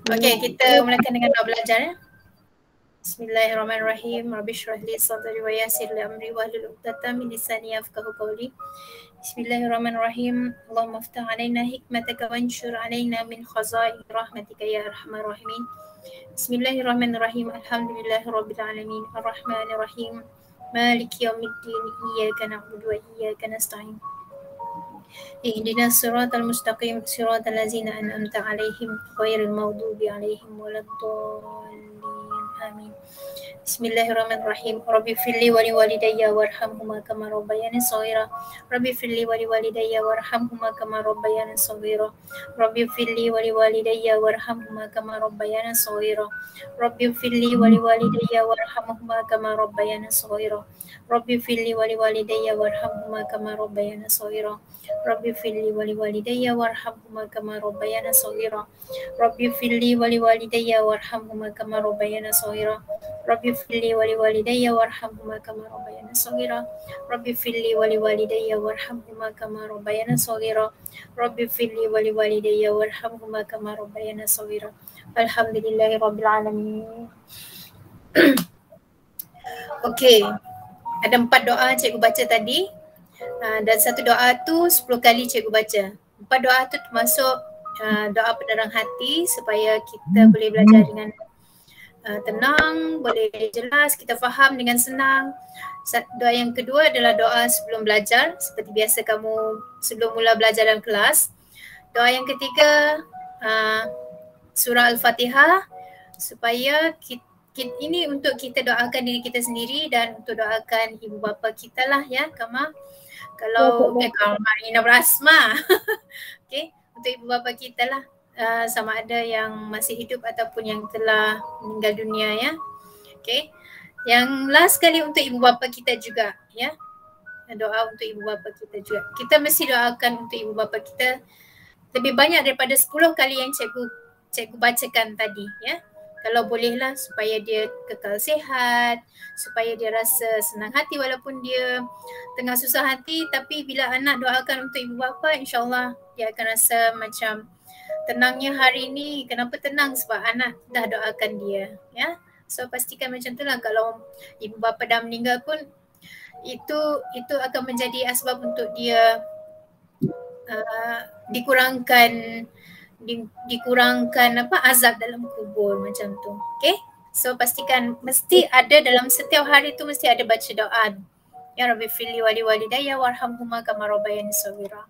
Okey, kita mulakan dengan doa belajar ya. Bismillahirrahmanirrahim. Rabbi shrah li sadri wa yassir li amri wahlul 'uqdatam min lisani yafqahu qawli. Bismillahirrahmanirrahim. Allahumma iftah 'alaina hikmataka wanshur 'alaina min khaza'i rahmatika ya arhamar rahimin. Bismillahirrahmanirrahim. Alhamdulillahirabbil alamin. Arrahmanirrahim. Maliki yaumiddin. Iyyaka na'budu wa iyyaka nasta'in. Ihdinas siratal mustaqim siratal ladzina an'amta 'alaihim ghairil maghdubi 'alaihim waladdallin. Amin. Bismillahirrahmanirrahim. Rabbi firli wa liwalidayya warhamhuma kama rabbayani shaghira. Rabbi firli wa liwalidayya warhamhuma kama rabbayani shaghira. Rabbi firli wa liwalidayya warhamhuma kama rabbayani shaghira. Rabbi firli wa liwalidayya warhamhuma kama rabbayani shaghira. Rabbi firli wa liwalidayya warhamhuma kama rabbayani shaghira. Rabbi firli wa liwalidayya warhamhuma kama rabbayani shaghira. Rabbi firli wa liwalidayya warhamhuma kama rabbayani shaghira. Rabbi firli wa liwalidayya warhamhuma kama rabbayani shaghira. Rabbi firli wa liwalidayya warhamhuma kama rabbayani shaghira. Rabbi firli wa liwalidayya warhamhuma kama rabbayani shaghira. Alhamdulillahirabbil alamin. Okey. Ada 4 doa cikgu baca tadi. Dan satu doa tu 10 kali cikgu baca. 4 doa tu termasuk doa penerang hati supaya kita boleh belajar dengan tenang, boleh jelas, kita faham dengan senang. Doa yang kedua adalah doa sebelum belajar, seperti biasa kamu sebelum mula belajar dalam kelas. Doa yang ketiga surah Al-Fatihah, supaya ini untuk kita doakan diri kita sendiri dan untuk doakan ibu bapa kita lah ya, Kama. Kalau Kama Ina Brasma. Okey, untuk ibu bapa kita lah. Sama ada yang masih hidup ataupun yang telah meninggal dunia ya. Okey. Yang last sekali untuk ibu bapa kita juga ya. Doa untuk ibu bapa kita juga. Kita mesti doakan untuk ibu bapa kita lebih banyak daripada 10 kali yang cikgu bacakan tadi ya. Kalau bolehlah supaya dia kekal sihat, supaya dia rasa senang hati walaupun dia tengah susah hati, tapi bila anak doakan untuk ibu bapa, insya-Allah dia akan rasa macam tenangnya hari ni. Kenapa tenang? Sebab anak dah doakan dia ya. So pastikan macam tu lah. Kalau ibu bapa dah meninggal pun itu akan menjadi asbab untuk dia dikurangkan azab dalam kubur macam tu. Okey? So pastikan mesti ada dalam setiap hari tu mesti ada baca doa. Ya Rabbi firli wa liwalidayya warhamhuma kama rabbayani shaghira.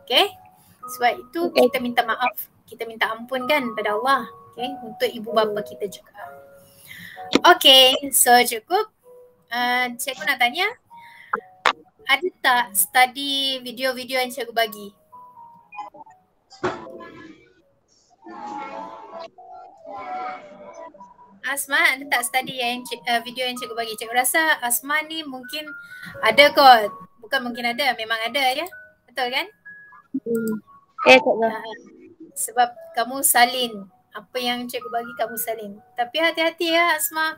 Okey? Sebab itu kita minta maaf, kita minta ampun kan pada Allah, okey, untuk ibu bapa kita juga. Okey, so cukup. Cikgu nak tanya, ada tak study video-video yang cikgu bagi? Asma, ada tak study yang video yang cikgu bagi? Cikgu rasa Asma ni mungkin ada kot. Bukan mungkin ada, memang ada ya. Betul kan? Sebab kamu salin. Apa yang cikgu bagi kamu salin. Tapi hati-hati ya Asma.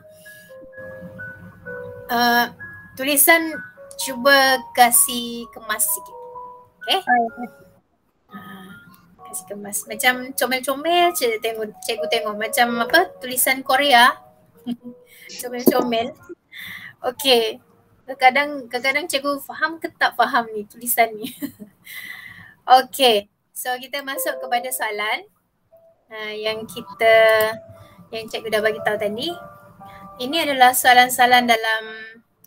Tulisan cuba kasih kemas sikit. Okay? Kasih kemas. Macam comel-comel cikgu tengok. Macam apa? Tulisan Korea. Comel-comel. Okay. Kadang-kadang cikgu faham ke tak faham ni tulisan ni. Okay. So kita masuk kepada soalan yang cikgu dah bagi tahu tadi. Ini adalah soalan-soalan dalam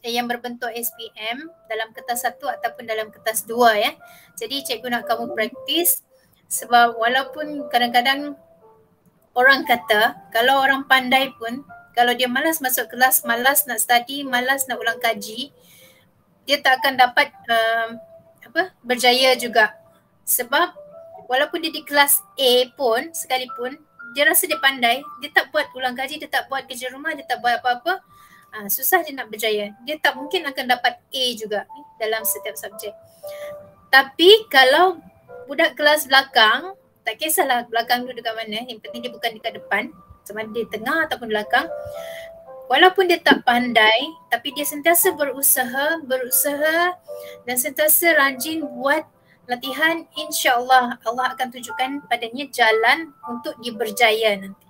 yang berbentuk SPM dalam kertas 1 ataupun dalam kertas 2 ya. Jadi cikgu nak kamu praktis, sebab walaupun kadang-kadang orang kata kalau orang pandai pun kalau dia malas masuk kelas, malas nak study, malas nak ulang kaji, dia tak akan dapat berjaya juga. Sebab walaupun dia di kelas A pun sekalipun, dia rasa dia pandai, dia tak buat ulang kaji, dia tak buat kerja rumah, dia tak buat apa-apa, susah dia nak berjaya. Dia tak mungkin akan dapat A juga dalam setiap subjek. Tapi kalau budak kelas belakang, tak kisahlah belakang tu dekat mana, yang penting dia bukan dekat depan, sama dia tengah ataupun belakang. Walaupun dia tak pandai, tapi dia sentiasa berusaha dan sentiasa rajin buat latihan, insya-Allah Allah akan tunjukkan padanya jalan untuk dia berjaya nanti.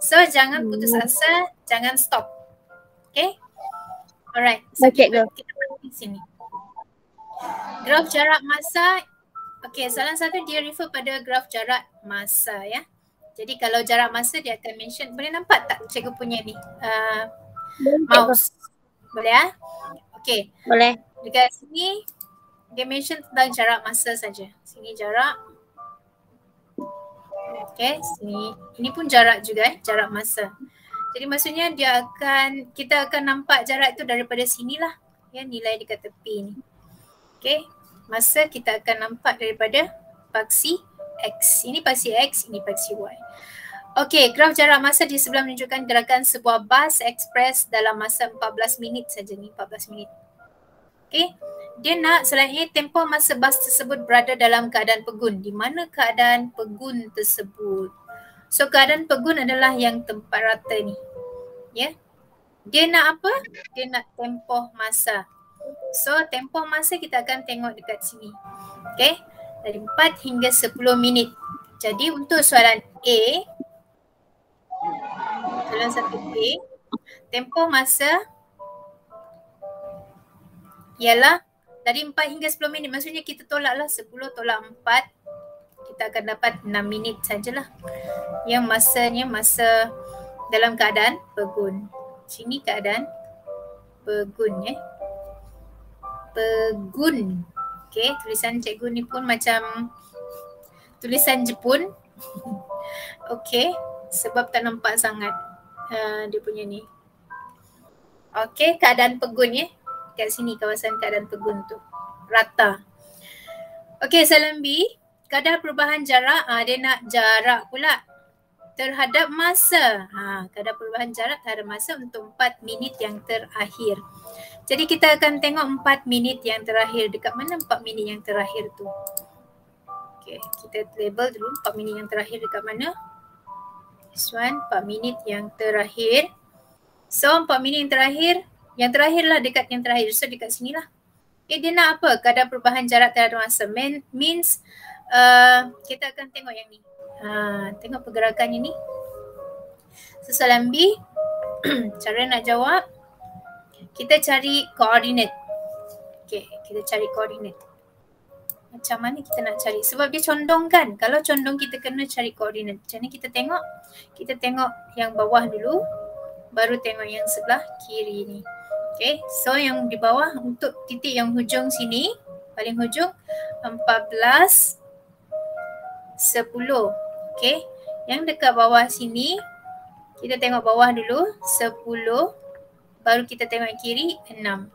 So jangan putus asa, jangan stop. Okay? Alright, so kita berhenti sini. Graf jarak masa, okay, salah satu dia refer pada graf jarak masa ya. Jadi kalau jarak masa dia akan mention, boleh nampak tak cikgu punya ni mouse? Boleh ya? Okay. Boleh. Dekat sini dia mention tentang jarak masa saja. Sini jarak. Okay, sini. Ini pun jarak juga jarak masa. Jadi maksudnya kita akan nampak jarak itu daripada sinilah. Ya, nilai dekat tepi ni. Okay, masa kita akan nampak daripada paksi X. Ini paksi X, ini paksi Y. Okay, graf jarak masa di sebelah menunjukkan gerakan sebuah bas ekspres dalam masa 14 minit saja ni, 14 minit. Okay, dia nak selanjutnya tempoh masa bas tersebut berada dalam keadaan pegun. Di mana keadaan pegun tersebut? So keadaan pegun adalah yang tempat rata ni. Ya. Dia nak apa? Dia nak tempoh masa. So tempoh masa kita akan tengok dekat sini. Okay. Dari 4 hingga 10 minit. Jadi untuk soalan A, soalan 1A, tempoh masa ialah dari 4 hingga 10 minit. Maksudnya kita tolaklah 10 tolak 4. Kita akan dapat 6 minit sajalah. Yang masanya masa dalam keadaan pegun. Sini keadaan pegun ya. Pegun. Okay, tulisan cikgu ni pun macam tulisan Jepun. Okay, sebab tak nampak sangat dia punya ni. Okay, keadaan pegun ya. Kat sini kawasan keadaan pegun tu. Rata. Okay, soalan B. Kadar perubahan jarak, dia nak jarak pula terhadap masa. Kadar perubahan jarak terhadap masa untuk 4 minit yang terakhir. Jadi kita akan tengok 4 minit yang terakhir. Dekat mana 4 minit yang terakhir tu? Okay, kita label dulu 4 minit yang terakhir dekat mana. This one, 4 minit yang terakhir. So 4 minit yang terakhir lah dekat yang terakhir. So dekat sini lah. Okay, dia nak apa? Kadar perubahan jarak terhadap masa. Means kita akan tengok yang ni. Tengok pergerakan ini. So, soalan B, cara nak jawab, kita cari koordinat. Okay, kita cari koordinat. Macam mana kita nak cari? Sebab dia condong kan. Kalau condong kita kena cari koordinat. Macam ni kita tengok. Kita tengok yang bawah dulu. Baru tengok yang sebelah kiri ni. Okay, so yang di bawah untuk titik yang hujung sini. Paling hujung 14, 10. Okay, yang dekat bawah sini kita tengok bawah dulu 10, baru kita tengok kiri 6.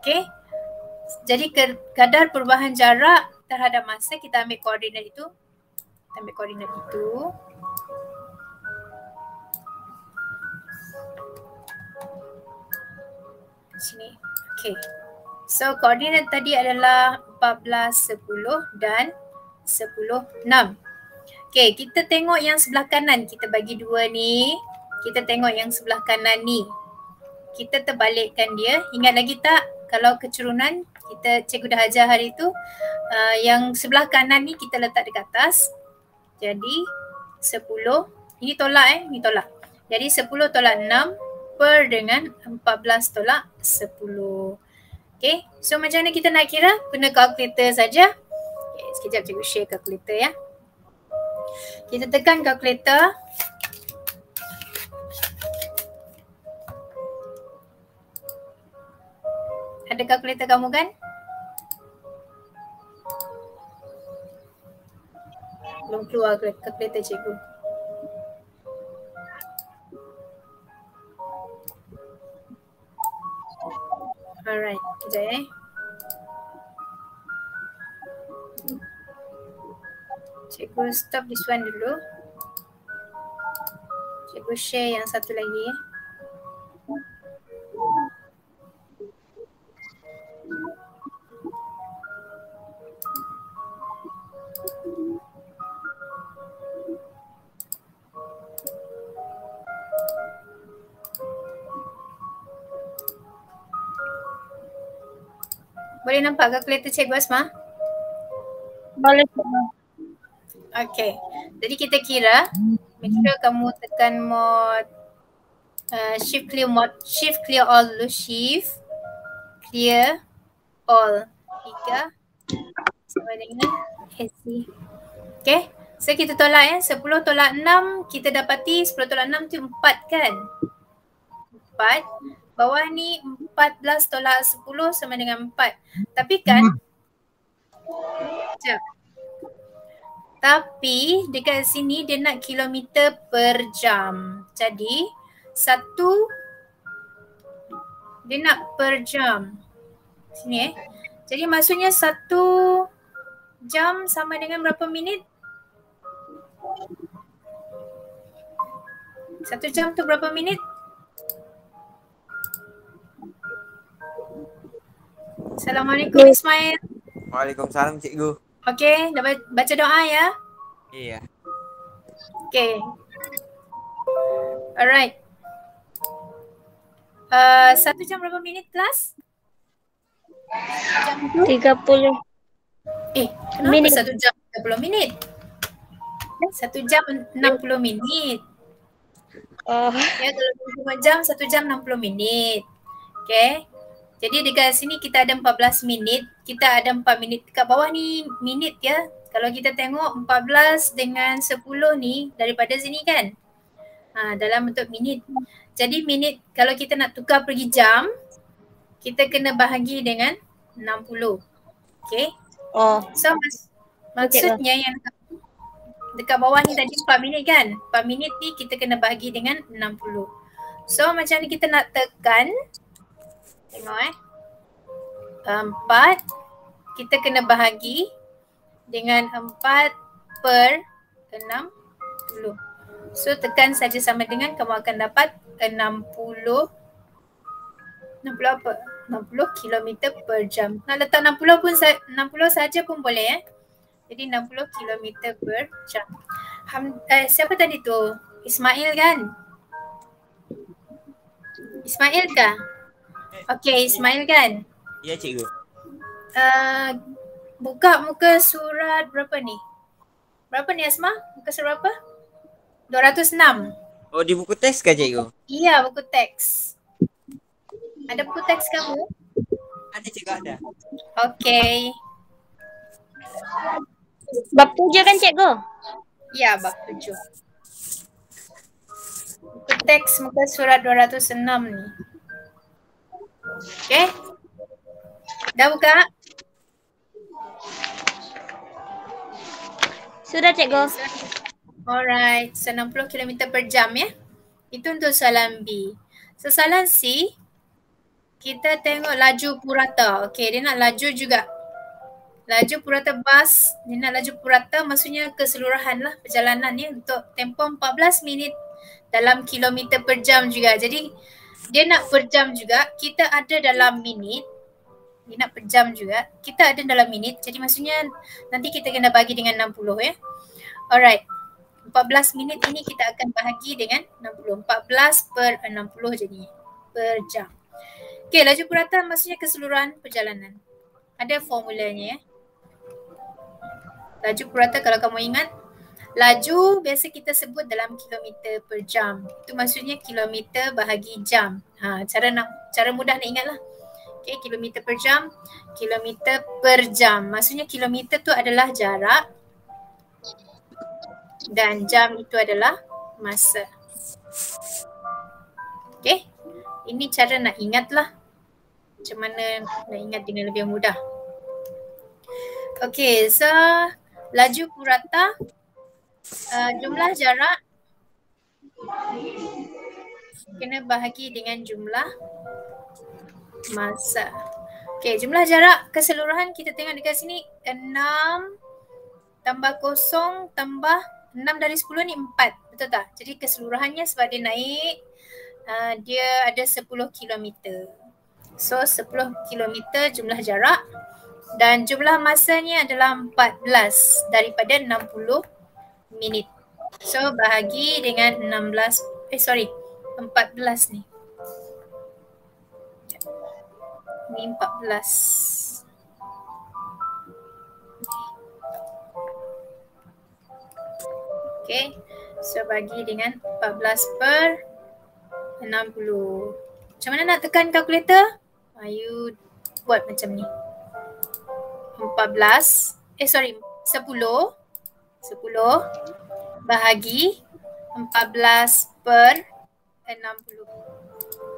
Okay, jadi kadar perubahan jarak terhadap masa kita ambil koordinat itu. Kita ambil koordinat itu. Sini. Okay, so koordinat tadi adalah 14, 10 dan 10, 6. Okay, kita tengok yang sebelah kanan. Kita bagi 2 ni. Kita tengok yang sebelah kanan ni. Kita terbalikkan dia. Ingat lagi tak? Kalau kecurunan, cikgu dah ajar hari tu. Yang sebelah kanan ni kita letak dekat atas. Jadi 10. Ini tolak ini tolak. Jadi 10 tolak 6 per dengan 14 tolak 10. Okay, so macam mana kita nak kira? Guna kalkulator saja. Okay, sekejap cikgu share kalkulator ya. Kita tekan kalkulator. Ada kalkulator kamu kan? Belum keluar kalkulator cikgu. Alright, kejap Cikgu stop this one dulu. Cikgu share yang satu lagi Boleh nampak kalkulator Cikgu Asma? Boleh. Okay, jadi kita kira Make sure kamu tekan mode shift clear mode, shift clear all dulu, shift clear all 3 sama dengan AC. Okay, so kita tolak 10 tolak 6 kita dapati 10 tolak 6 tu 4 kan? 4. Bawah ni 14 tolak 10 sama dengan 4. Tapi kan, sekejap. Tapi dekat sini dia nak kilometer per jam. Jadi dia nak per jam. Sini Jadi maksudnya 1 jam sama dengan berapa minit? 1 jam tu berapa minit? Assalamualaikum Ismail. Waalaikumsalam cikgu. Okay, dah baca doa ya? Iya. Okay. Alright. 1 jam berapa minit kelas? 30 Kenapa minit. 1 jam 30 minit? 1 jam 60 minit. Ya, kalau 2 jam 1 jam 60 minit. Okay. Jadi dekat sini kita ada 14 minit. Kita ada 4 minit. Dekat bawah ni minit ya. Kalau kita tengok 14 dengan 10 ni daripada sini kan. Dalam bentuk minit. Jadi minit kalau kita nak tukar pergi jam, kita kena bahagi dengan 60. Okay. So maksudnya yang dekat bawah ni tadi 4 minit kan. 4 minit ni kita kena bahagi dengan 60. So macam ni kita nak tekan. Tengok 4 kita kena bahagi dengan 4 per 60. So tekan saja sama dengan kamu akan dapat 60 apa? 60 km per jam. Nak letak 60 saja pun boleh Jadi 60 km per jam. Siapa tadi tu? Ismail kan? Ismail kah? Okay, Ismail kan? Iya cikgu. Buka muka surat berapa ni? Berapa ni Asma? Muka surat berapa? 206. Oh, di buku teks kah cikgu? Iya, buku teks. Ada buku teks kamu? Ada cikgu, ada. Okay. Bab 7 kan cikgu? Ya, bab 7. Buku teks muka surat 206 ni. Okay. Dah buka? Sudah cikgu. Alright, so 60 km per jam ya. Itu untuk soalan B. So soalan C, kita tengok laju purata. Okay, dia nak laju juga. Laju purata bas, dia nak laju purata maksudnya keseluruhan lah perjalanan ya untuk tempoh 14 minit dalam kilometer per jam juga. Jadi dia nak per jam juga, kita ada dalam minit. Dia nak per jam juga, kita ada dalam minit. Jadi maksudnya nanti kita kena bagi dengan 60 ya. Alright, 14 minit ini kita akan bahagi dengan 60. 14 per 60 jadinya, per jam. Okay, laju purata maksudnya keseluruhan perjalanan. Ada formulanya ya. Laju purata kalau kamu ingat, laju biasa kita sebut dalam kilometer per jam. Itu maksudnya kilometer bahagi jam. Cara mudah nak ingat lah. Okay, kilometer per jam, kilometer per jam. Maksudnya kilometer tu adalah jarak dan jam itu adalah masa. Okay, ini cara nak ingat lah. Macam mana nak ingat dengan lebih mudah. Okay, so laju purata, jumlah jarak kena bahagi dengan jumlah masa. Okay, jumlah jarak keseluruhan kita tengok dekat sini 6 tambah 0 tambah 6 dari 10 ni 4. Betul tak? Jadi keseluruhannya sebab dia naik, dia ada 10 km. So 10 km jumlah jarak dan jumlah masanya adalah 14 daripada 60 minit. So bahagi dengan 14 ni. Ni 14. Okay. So bagi dengan 14/60. Macam mana nak tekan kalkulator? You buat macam ni. 10 bahagi 14/60.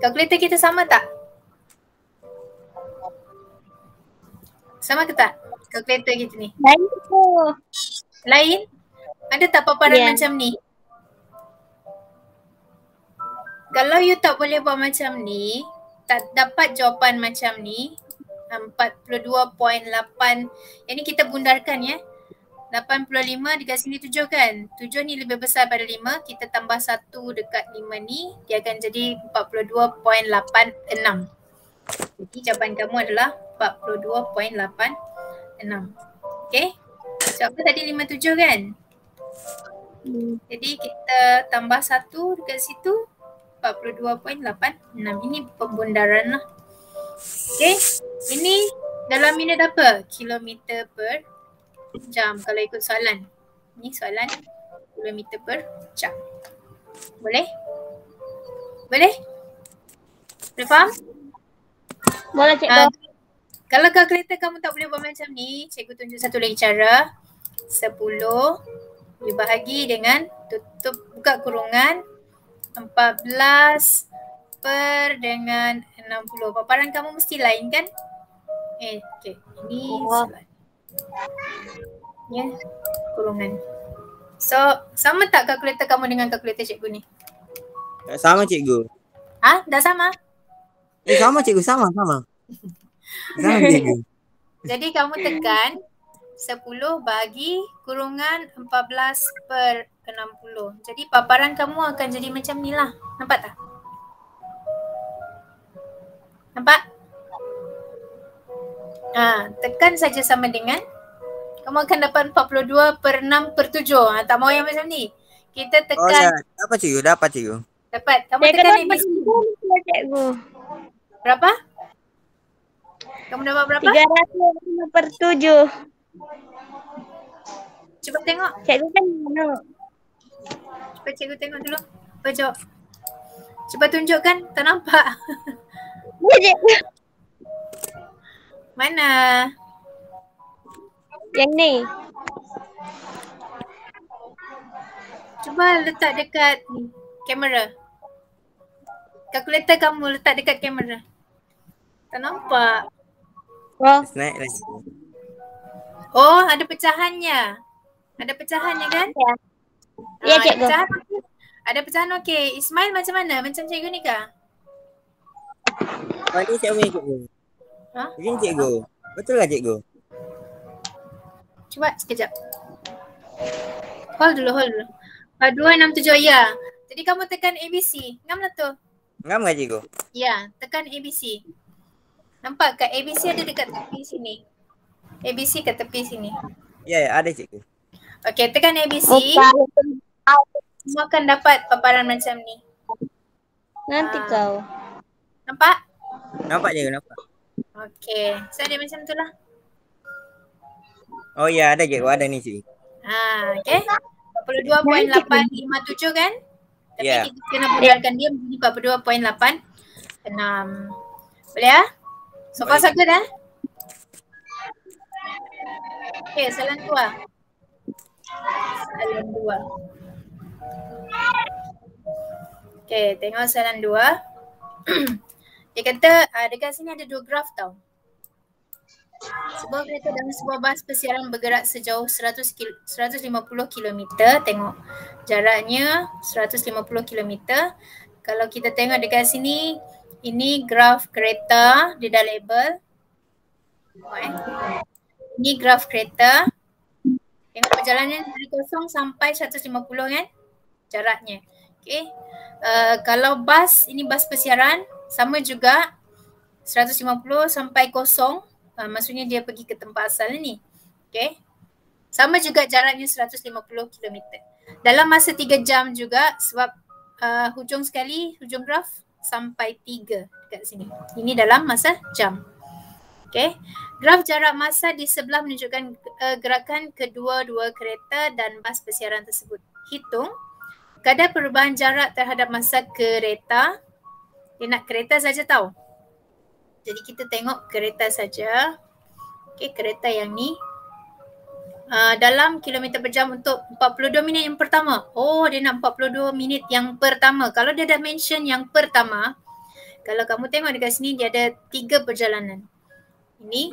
Kalkulator kita sama tak? Sama ke tak? Kalkulator kita ni. Lain tu. Lain? Ada tak paparan Ya. macam ni? Kalau you tak boleh buat macam ni, tak dapat jawapan macam ni, 42.8, yang ni kita bundarkan ya. 85 dekat sini 7 kan? 7 ni lebih besar pada 5, kita tambah 1 dekat 5 ni, dia akan jadi 42.86. Jadi jawapan kamu adalah 42.86. Okay? So apa tadi 57 kan? Jadi kita tambah 1 dekat situ, 42.86. Ini pembundaran lah. Okay. Ini dalam minit apa? Kilometer per jam kalau ikut soalan. Ni soalan kilometer per jam. Boleh? Boleh? Boleh faham? Boleh cikgu. Kalau kalkulator kamu tak boleh buat macam ni, cikgu tunjuk satu lagi cara. 10 dibahagi dengan buka kurungan 14 per dengan 60. Paparan kamu mesti lain kan? Okay. Ini soalan. Ya, kurungan. So, sama tak kalkulator kamu dengan kalkulator cikgu ni? Sama cikgu. Dah sama? Sama cikgu, sama. Sama cikgu. Jadi kamu tekan 10 bagi kurungan 14/60. Jadi paparan kamu akan jadi macam ni lah. Nampak tak? Nampak? Tekan saja sama dengan, kamu akan dapat 42/6/7. Tak mau yang macam ni. Kita tekan. Dapat cikgu. Dapat. Kamu Cikgu tekan dapat ABC. cikgu. Berapa? Kamu dapat berapa? 305/7. Cuba tengok. Cikgu kan mana? Cuba cikgu tengok dulu. Cuba Cuba tunjukkan. Tak nampak. Ya cikgu. Mana? Yang ni. Cuba letak dekat kamera. Kalkulator kamu letak dekat kamera. Tak nampak. Oh, Naik lagi. Oh, ada pecahannya. Ada pecahannya kan? ya. Ya Ada cikgu. pecahan okey. Ada pecahan okey. Ismail macam mana? Macam cikgu ni kah? Ini cikgu ni cikgu. Begini cikgu. Betul lah cikgu? Cuba sekejap. Hold dulu. 267 ya. Jadi kamu tekan ABC. Ngam lah tu. Ngam tak cikgu? Ya, tekan ABC. Nampak kat ABC ada dekat tepi sini. ABC kat tepi sini. Ya, ada cikgu. Okey, tekan ABC. Bukan. Kamu akan dapat paparan macam ni. Nanti kau. Nampak? Nampak cikgu, nampak. Okey. So dia macam tu lah. Oh ya, ada cikgu, ada ni cikgu. Okey. 42.857 kan? Tapi Ya. kita kena bundarkan dia menjadi 42.86. Boleh ya? So far so good Okay, soalan 2. Soalan 2. Okay, tengok soalan 2. Dia kata dekat sini ada 2 graf tau. Sebuah kereta dan sebuah bas persiaran bergerak sejauh 150 km. Tengok jaraknya 150 km. Kalau kita tengok dekat sini, ini graf kereta, dia dah label. Ini graf kereta. Tengok perjalanan dari 0 sampai 150 kan jaraknya. Okay. Kalau bas, ini bas persiaran, sama juga 150 sampai 0. Maksudnya dia pergi ke tempat asal ni. Okay. Sama juga jaraknya 150 km. Dalam masa 3 jam juga sebab hujung graf sampai 3 dekat sini. Ini dalam masa jam. Okay. Graf jarak masa di sebelah menunjukkan gerakan kedua-dua kereta dan bas persiaran tersebut. Hitung kadar perubahan jarak terhadap masa kereta. Dia nak kereta saja tahu. Jadi kita tengok kereta saja. Okey, kereta yang ni. Dalam kilometer per jam untuk 42 minit yang pertama. Oh, dia nak 42 minit yang pertama. Kalau dia dah mention yang pertama, kalau kamu tengok dekat sini dia ada 3 perjalanan. Ini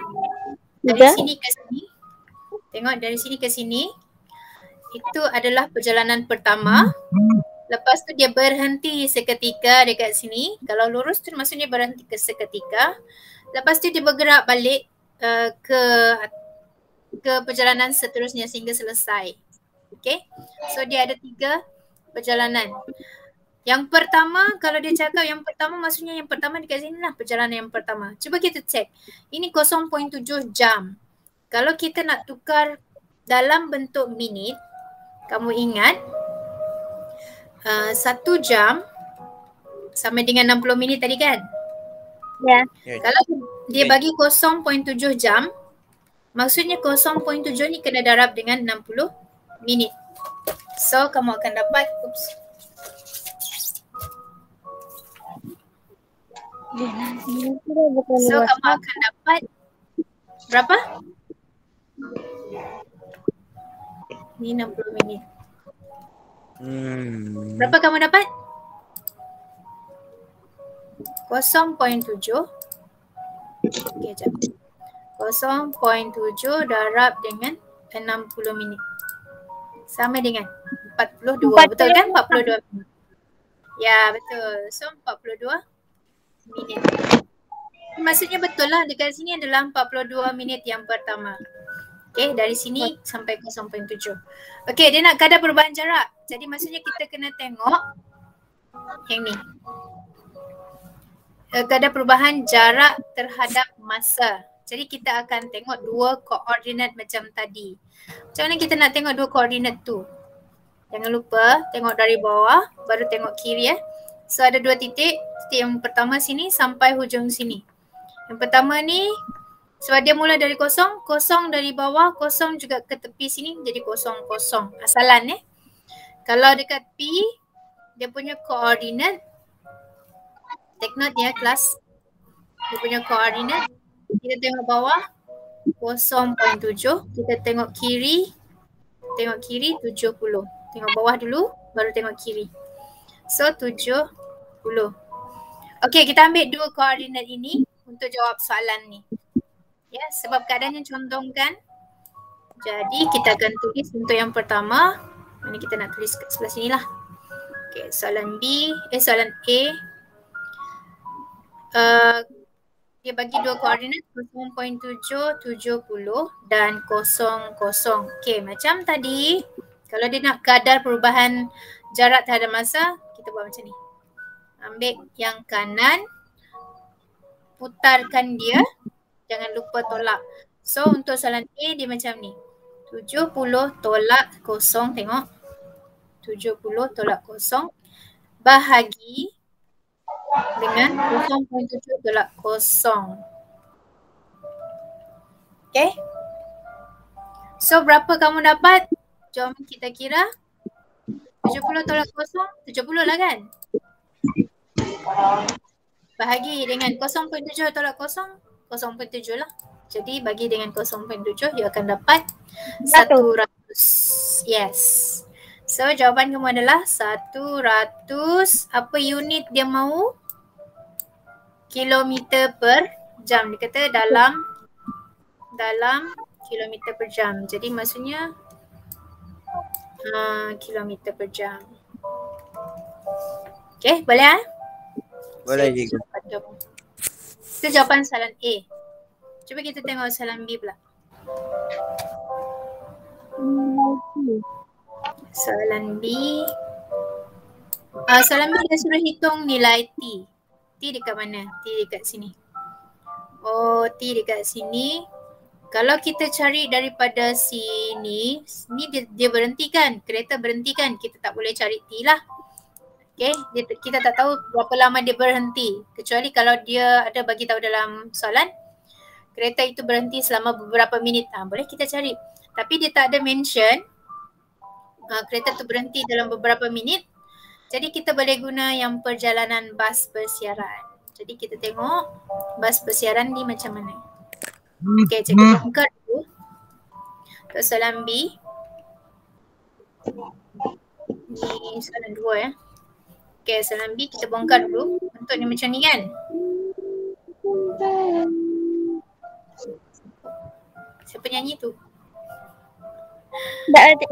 dari sini ke sini. Tengok dari sini ke sini. Itu adalah perjalanan pertama. Lepas tu dia berhenti seketika dekat sini. Kalau lurus tu maksudnya berhenti ke seketika. Lepas tu dia bergerak balik ke perjalanan seterusnya sehingga selesai. Okay. So dia ada 3 perjalanan. Yang pertama, kalau dia cakap yang pertama, maksudnya yang pertama dekat sini lah perjalanan yang pertama. Cuba kita cek. Ini 0.7 jam. Kalau kita nak tukar dalam bentuk minit, kamu ingat 1 jam sama dengan 60 minit tadi kan? Ya. Kalau dia bagi 0.7 jam, maksudnya 0.7 ni kena darab dengan 60 minit. So kamu akan dapat, so kamu akan dapat berapa? Ni 60 minit. Berapa kamu dapat? 0.7. Okey, jap. 0.7 darab dengan 60 minit. Sama dengan 42. Betul kan? 42 minit. Ya, betul. So 42 minit. Maksudnya betul lah, dekat sini adalah 42 minit yang pertama. Okay, dari sini sampai 0.7. Okay, dia nak kadar perubahan jarak. Jadi maksudnya kita kena tengok yang ni. Kadar perubahan jarak terhadap masa. Jadi kita akan tengok 2 koordinat macam tadi. Macam mana kita nak tengok 2 koordinat tu? Jangan lupa tengok dari bawah, baru tengok kiri ya. So ada 2 titik. Titik yang pertama sini sampai hujung sini. Yang pertama ni, sebab dia mula dari kosong, kosong dari bawah, kosong juga ke tepi sini jadi kosong, kosong. Asalan Kalau dekat P, dia punya koordinat, take note ya kelas. Dia punya koordinat, kita tengok bawah 0.7, kita tengok kiri 70. Tengok bawah dulu, baru tengok kiri. So 70. Okay, kita ambil 2 koordinat ini untuk jawab soalan ni. Ya, sebab keadaannya condongkan. Jadi kita akan tulis untuk yang pertama. Mana kita nak tulis kat sebelah sini lah. Okay, soalan soalan A. Dia bagi 2 koordinat 0.7, 70 dan 00. Okay, macam tadi. Kalau dia nak kadar perubahan jarak terhadap masa, kita buat macam ni. Ambil yang kanan, putarkan dia, jangan lupa tolak. So untuk soalan A dia macam ni. 70 tolak 0, tengok. 70 tolak 0 bahagi dengan 0.7 tolak 0. Okay. So berapa kamu dapat? Jom kita kira. 70 tolak 0, 70 lah kan? Bahagi dengan 0.7 tolak 0, 0.7 lah. Jadi bagi dengan 0.7 dia akan dapat 100. Yes. So jawapan kamu adalah 100. Apa unit dia mahu? Kilometer per jam. Dia kata dalam kilometer per jam. Jadi maksudnya kilometer per jam. Okay, boleh Boleh cikgu. Itu jawapan soalan A. Cuba kita tengok soalan B pula. Soalan B. Soalan B dia suruh hitung nilai T. T dekat mana? T dekat sini. Oh, T dekat sini. Kalau kita cari daripada sini, ni dia berhenti kan? Kereta berhenti kan? Kita tak boleh cari T lah. Okay, kita tak tahu berapa lama dia berhenti. Kecuali kalau dia ada bagi tahu dalam soalan, kereta itu berhenti selama beberapa minit. Boleh kita cari. Tapi dia tak ada mention kereta tu berhenti dalam beberapa minit Jadi kita boleh guna yang perjalanan bas bersiaran. Jadi kita tengok bas bersiaran ni macam mana. Okey, cikgu bongkar dulu. Untuk soalan B. Ni soalan 2 ya. Okey, soalan B kita bongkar dulu. Bentuk ni macam ni kan. Siapa nyanyi tu? Tak ada.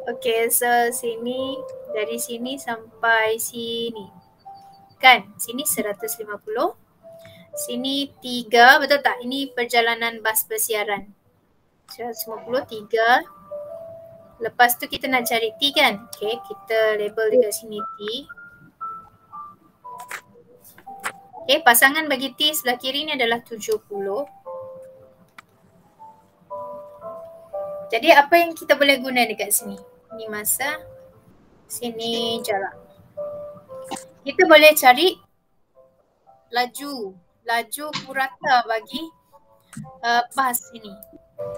Okay, so sini, dari sini sampai sini. Kan? Sini 150. Sini 3, betul tak? Ini perjalanan bas bersiaran. 150, 3. Lepas tu kita nak cari T kan? Okay, kita label dekat sini T. Okay, pasangan bagi T sebelah kiri ni adalah 70. Jadi apa yang kita boleh guna dekat sini? Ini masa, sini jarak. Kita boleh cari laju purata bagi bas ini.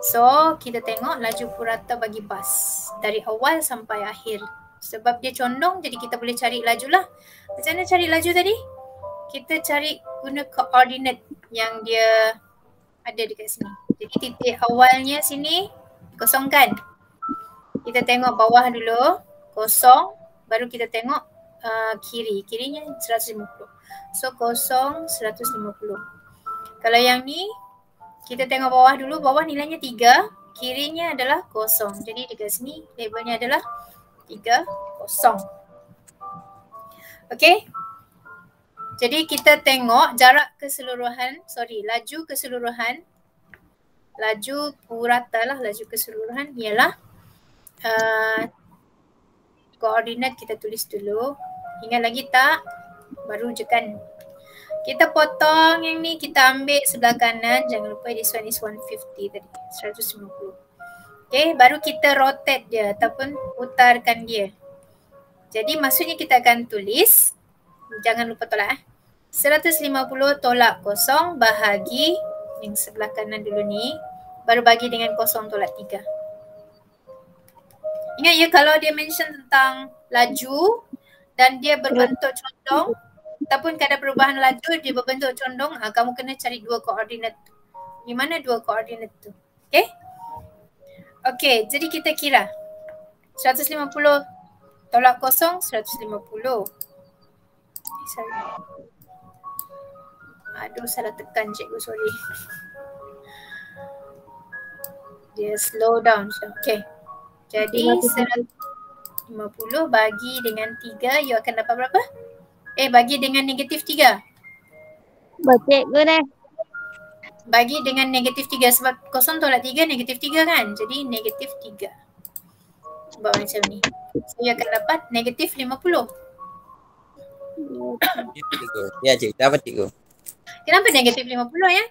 So kita tengok laju purata bagi bas dari awal sampai akhir. Sebab dia condong jadi kita boleh cari laju lah. Macam mana cari laju tadi? Kita cari guna koordinat yang dia ada dekat sini. Jadi titik awalnya sini kosongkan. Kita tengok bawah dulu, kosong. Baru kita tengok kiri. Kirinya 150. So kosong 150. Kalau yang ni, kita tengok bawah dulu. Bawah nilainya 3. Kirinya adalah kosong. Jadi dekat sini labelnya adalah 3, kosong. Okay. Jadi kita tengok jarak keseluruhan, laju keseluruhan. Laju purata lah, laju keseluruhan ialah koordinat kita tulis dulu. Ingat lagi tak? Baru je kan. Kita potong yang ni, kita ambil sebelah kanan. Jangan lupa this one is 150 tadi, 150. Okay, baru kita rotate dia ataupun putarkan dia. Jadi maksudnya kita akan tulis, jangan lupa tolak 150 tolak kosong bahagi yang sebelah kanan dulu ni, baru bagi dengan kosong tolak 3. Ingat ya, kalau dia mention tentang laju dan dia berbentuk condong ataupun kadar perubahan laju dia berbentuk condong, kamu kena cari 2 koordinat tu. Di mana 2 koordinat tu? Okay? Okay, jadi kita kira 150 tolak kosong 150. Sorry. Aduh, salah tekan cikgu, sorry. Dia slow down. Okay. Jadi 150 bagi dengan 3, you akan dapat berapa? Bagi dengan negatif 3. Cikgu dah. Bagi dengan negatif 3 sebab kosong tolak 3 negatif 3 kan? Jadi negatif 3. Buat macam ni. So you akan dapat negatif 50. Ya cikgu, dapat cikgu. Kenapa negatif 50 ya?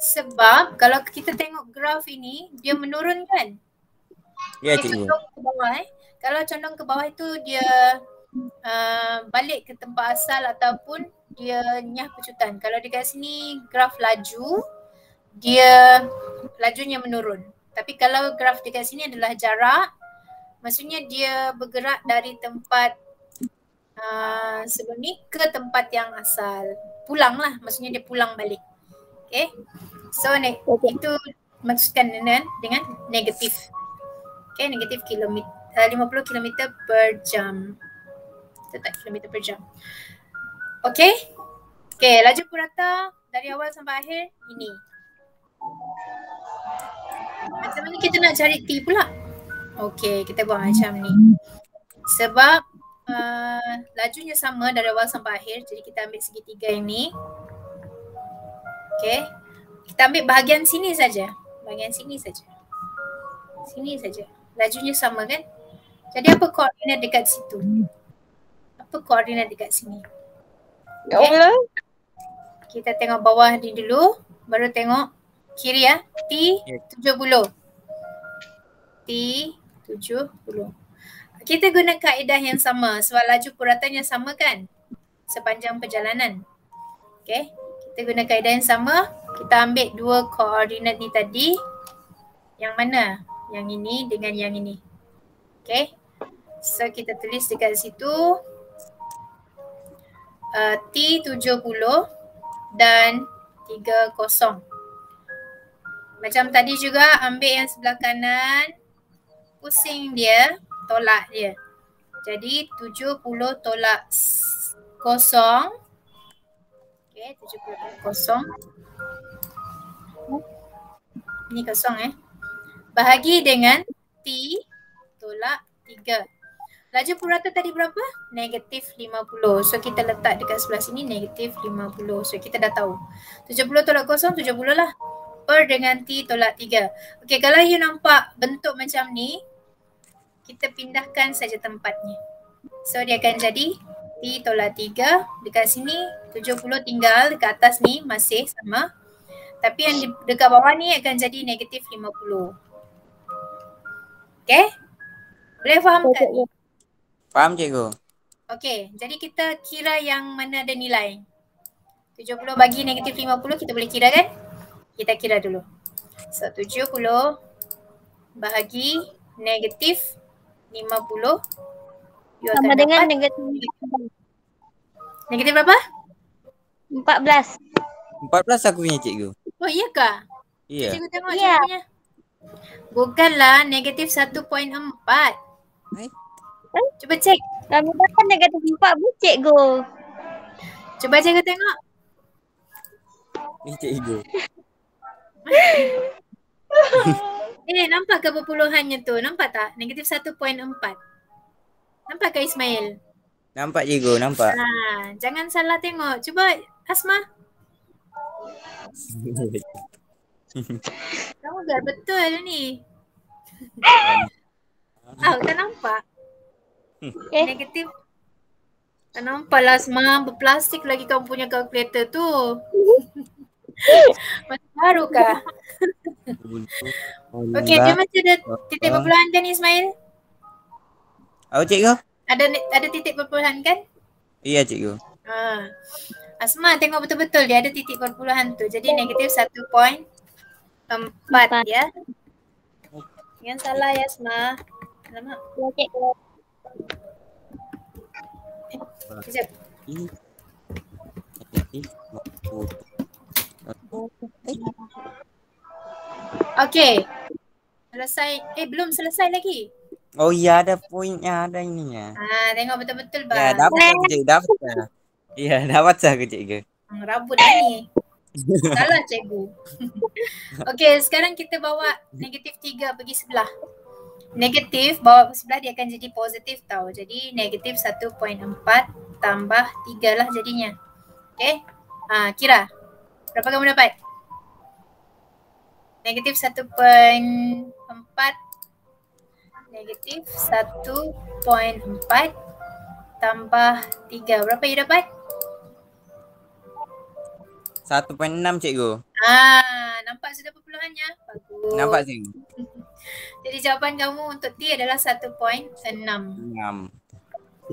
Sebab kalau kita tengok graf ini, dia menurun kan? Ya dia cikgu. condong ke bawah Kalau condong ke bawah itu dia balik ke tempat asal ataupun dia nyah pecutan. Kalau dekat sini graf laju, dia lajunya menurun. Tapi kalau graf dekat sini adalah jarak, maksudnya dia bergerak dari tempat sebelum ni ke tempat yang asal. Pulang lah, maksudnya dia pulang balik. Okay. So itu maksudkan dengan negatif. Okay, negatif 50 km per jam. Tak kilometer per jam. Okay. Okay, laju purata dari awal sampai akhir ini. Macam mana kita nak cari T pula? Okay, kita buat macam ni. Sebab lajunya sama dari awal sampai akhir, jadi kita ambil segitiga yang ni. Okay, kita ambil bahagian sini saja. Bahagian sini saja. Sini saja. Lajunya sama kan? Jadi apa koordinat dekat situ? Apa koordinat dekat sini? Okay. Kita tengok bawah ni dulu, baru tengok kiri ya. T70. T70. Kita guna kaedah yang sama sebab laju puratanya sama kan sepanjang perjalanan. Okay, kita guna kaedah yang sama. Kita ambil 2 koordinat ni tadi. Yang mana? Yang ini dengan yang ini. Okay, So kita tulis dekat situ T70 dan 30. Macam tadi juga ambil yang sebelah kanan, pusing dia, tolak dia. Jadi 70 tolak 0. Okay, 70 tolak 0. Ini kosong bahagi dengan T tolak 3. Laju purata tadi berapa? Negatif 50. So kita letak dekat sebelah sini negatif 50. So kita dah tahu 70 tolak 0, 70 lah. Per dengan T tolak 3. Okay, kalau you nampak bentuk macam ni, kita pindahkan saja tempatnya. So dia akan jadi T tolak 3. Dekat sini 70 tinggal, dekat atas ni masih sama. Tapi yang dekat bawah ni akan jadi negatif 50. Okay? Boleh fahamkan ni? Faham cikgu? Okay, jadi kita kira yang mana ada nilai. 70 bagi negatif 50 kita boleh kira kan? Kita kira dulu. So 70 bahagi negatif 50. Sama dengan negatif berapa? 14. 14 aku punya cikgu. Oh iya kah? Iya. Cikgu tengok Ya. cikgunya. Bukanlah negatif 1.4. Cuba cek. Kami dapat negatif 4 bu cikgu. Cuba cikgu tengok. Ni cikgu. Nampak ke perpuluhannya tu? Nampak tak? Negatif 1.4. Nampak ke Ismail? Nampak cikgu, nampak. Jangan salah tengok. Cuba Asma. Kamu biar betul ni. Tak nampak? Negatif. Tak nampak lah Asma. Berplastik lagi kamu punya kalkulator tu. Masih baru kah? Okey, dia masih ada titik perpuluhan kan Ismail? Apa cikgu? Ada titik perpuluhan kan? Iya cikgu. Asma tengok betul-betul dia ada titik perpuluhan tu. Jadi negatif 1.4 ya. Yang salah ya Asma. Alamak. Sekejap. Okey. Selesai. Belum selesai lagi. Oh iya ada poinnya, ada ininya. Tengok betul-betul Ya bang. dapat aku cikgu, dapat saya. Iya dapat saya aku cikgu. Rabut lah ni. Salah cikgu. Okey, sekarang kita bawa negatif 3 pergi sebelah. Negatif bawa ke sebelah dia akan jadi positif tau. Jadi negatif 1.4 tambah 3 lah jadinya. Okey. Kira. Berapa kamu dapat? Negatif 1.4 negatif 1.4 tambah 3. Berapa you dapat? 1.6 cikgu. Nampak sudah perpuluhannya? Bagus. Nampak cikgu. Jadi jawapan kamu untuk T adalah 1.6. 6.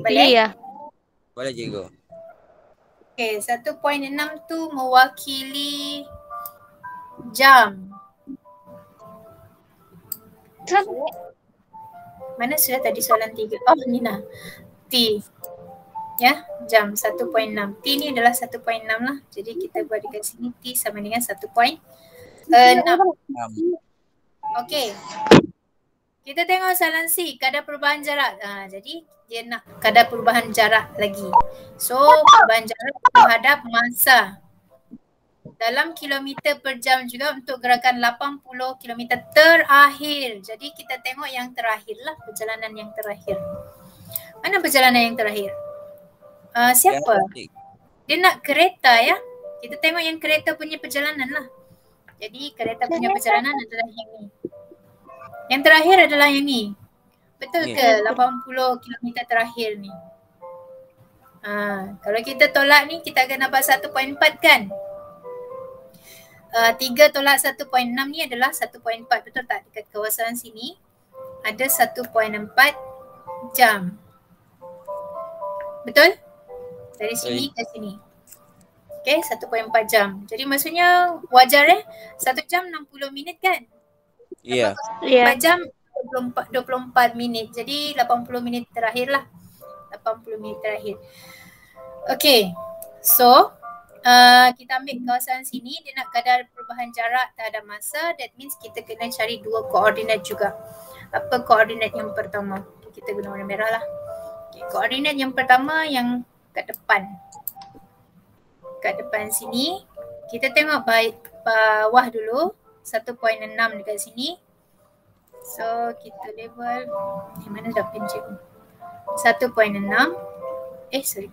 Boleh? Iya. Boleh cikgu. Okay, 1.6 tu mewakili jam. Mana sudah tadi soalan 3? Oh, ni nah. T. Ya, jam 1.6. T ni adalah 1.6 lah. Jadi kita buat dekat sini T sama dengan 1.6. Okey. Kita tengok soalan C, kadar perubahan jarak. Jadi dia nak kadar perubahan jarak lagi. So, perubahan jarak terhadap masa. Dalam kilometer per jam juga untuk gerakan 80 kilometer terakhir. Jadi kita tengok yang terakhir lah, perjalanan yang terakhir. Mana perjalanan yang terakhir? Siapa? Dia nak kereta ya. Kita tengok yang kereta punya perjalanan lah. Jadi kereta punya perjalanan adalah yang ni. Yang terakhir adalah yang ni. Betul ke 80 kilometer terakhir ni? Kalau kita tolak ni kita akan dapat 1.4 kan? 3 tolak 1.6 ni adalah 1.4, betul tak? Dekat kawasan sini ada 1.4 jam. Betul? Dari sini ke sini. Okay, 1.4 jam. Jadi maksudnya wajar 1 jam 60 minit kan? Iya. 4 jam 24 minit. Jadi 80 minit terakhir lah. 80 minit terakhir. Okay. So, kita ambil kawasan sini, dia nak kadar perubahan jarak terhadap masa. That means kita kena cari dua koordinat juga. Apa koordinat yang pertama? Kita guna warna merah lah. Okay, koordinat yang pertama yang kat depan. Kat depan sini, kita tengok bawah dulu. 1.6 dekat sini. So, kita label. Mana dah pen cikgu? 1.6. Sorry.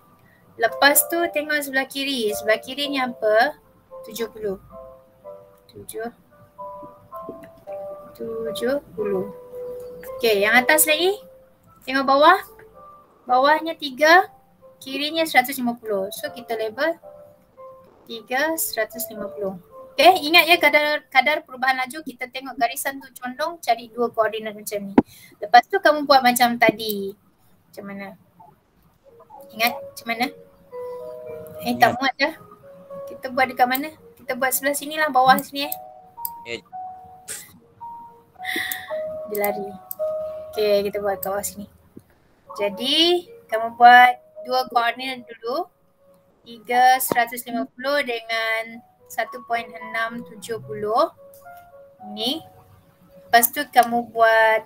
Lepas tu tengok sebelah kiri. Sebelah kiri ni apa? 70. 70. Okay, yang atas lagi. Tengok bawah. Bawahnya 3. Kirinya 150. So, kita label 3, 150. Okay, ingat ya kadar perubahan laju. Kita tengok garisan tu condong, cari dua koordinat macam ni. Lepas tu kamu buat macam tadi. Macam mana? Ingat macam mana? Tak muat dah. Kita buat dekat mana? Kita buat sebelah sini lah, bawah sini Dia lari. Okay, kita buat kat bawah sini. Jadi, kamu buat dua koordinat dulu. 3, 150 dengan 1.670. Ni. Lepas tu kamu buat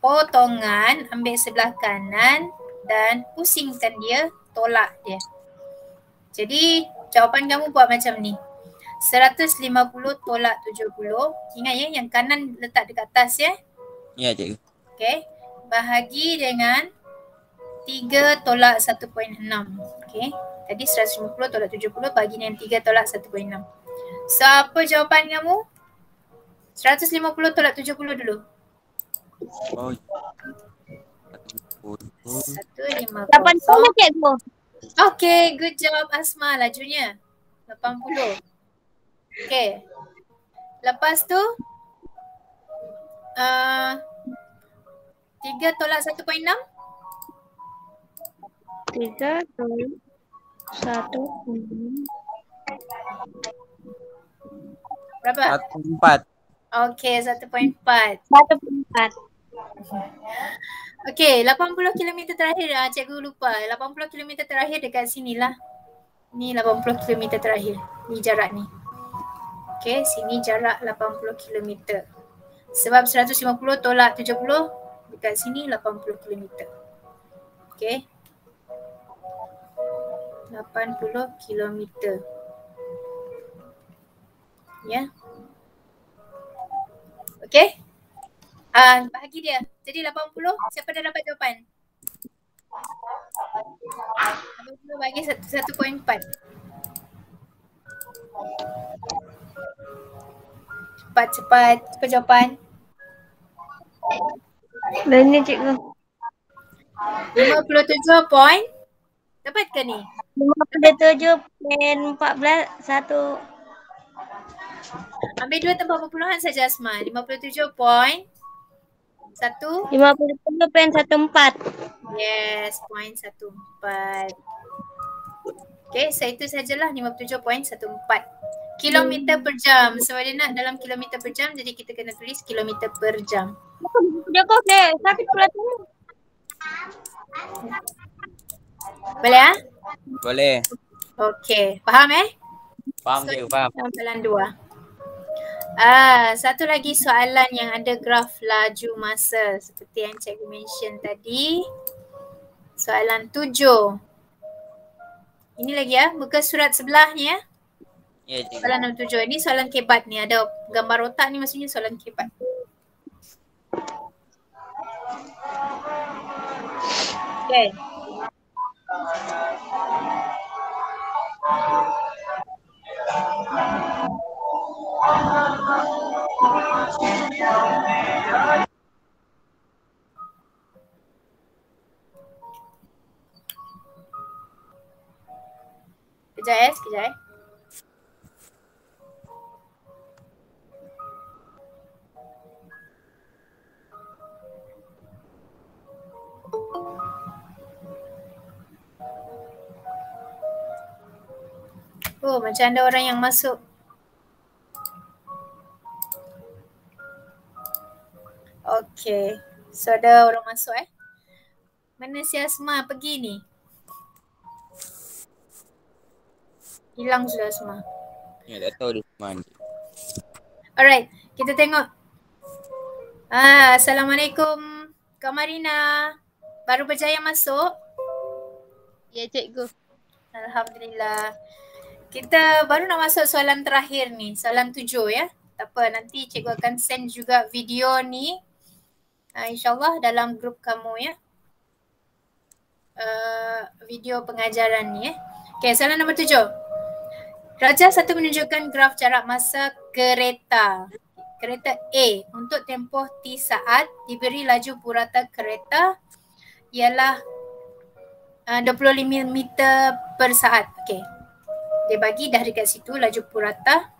potongan, ambil sebelah kanan dan pusingkan dia, tolak dia. Jadi jawapan kamu buat macam ni. 150 tolak 70. Ingat ya, yang kanan letak dekat atas ya. Ya, cikgu. Okay. Bahagi dengan 3 tolak 1.6. Okay. Tadi 150 tolak 70 bahagi dengan 3 tolak 1.6. So apa jawapan kamu? 150 tolak 70 dulu. 150. 80 cikgu. Okay, good job Asma, lajunya 80. Okay. Lepas tu 3 tolak 1.6? 3 tolak 1. Berapa? 1.4. Okay, 1.4. 1.4. Okay, 80 km terakhir cikgu lupa. 80 km terakhir dekat sini lah. Ni 80 km terakhir. Ni jarak ni. Okay, sini jarak 80 km. Sebab 150 tolak 70 dekat sini 80 km. Okay. 80 km. Ya. Okay. Bahagi dia. Jadi 80, siapa dah dapat jawapan? 80 bagi 1.4. Cepat. Cepat jawapan. Dah ni cikgu. 57 point. Dapat ke ni? 57.14 1. Ambil 2 tambah perpuluhan saja Asma. 57 point. 1. 57.14. Yes, point 14. Okay, so itu sajalah 57.14. Kilometer per jam. Sebab dia nak dalam kilometer per jam, jadi kita kena tulis kilometer per jam. Cikgu boleh sakit pula tu. Boleh Boleh. Okay, faham Faham, cikgu, faham. Soalan 2. Satu lagi soalan yang ada graf laju masa seperti yang cikgu mention tadi. Soalan 7. Ini lagi buka surat sebelah ni Ya, cikgu. Soalan nombor 7. Ini soalan kebat ni. Ada gambar otak ni, maksudnya soalan kebat. Okay. Sekejap. Oh, macam ada orang yang masuk. Okay. So ada orang masuk Mana si Asma pergi ni? Hilang sudah Asma. Ya, tak tahu dia mana. Alright, kita tengok. Assalamualaikum Kak Marina. Baru berjaya masuk? Ya cikgu. Alhamdulillah. Kita baru nak masuk soalan terakhir ni, soalan 7 ya. Tak apa, nanti cikgu akan send juga video ni. InsyaAllah dalam grup kamu ya. Video pengajaran ni Okay, soalan nombor 7. Raja 1 menunjukkan graf jarak masa kereta A untuk tempoh T saat diberi laju purata kereta ialah 25 meter per saat. Okay. Dia bagi dah dekat situ laju purata.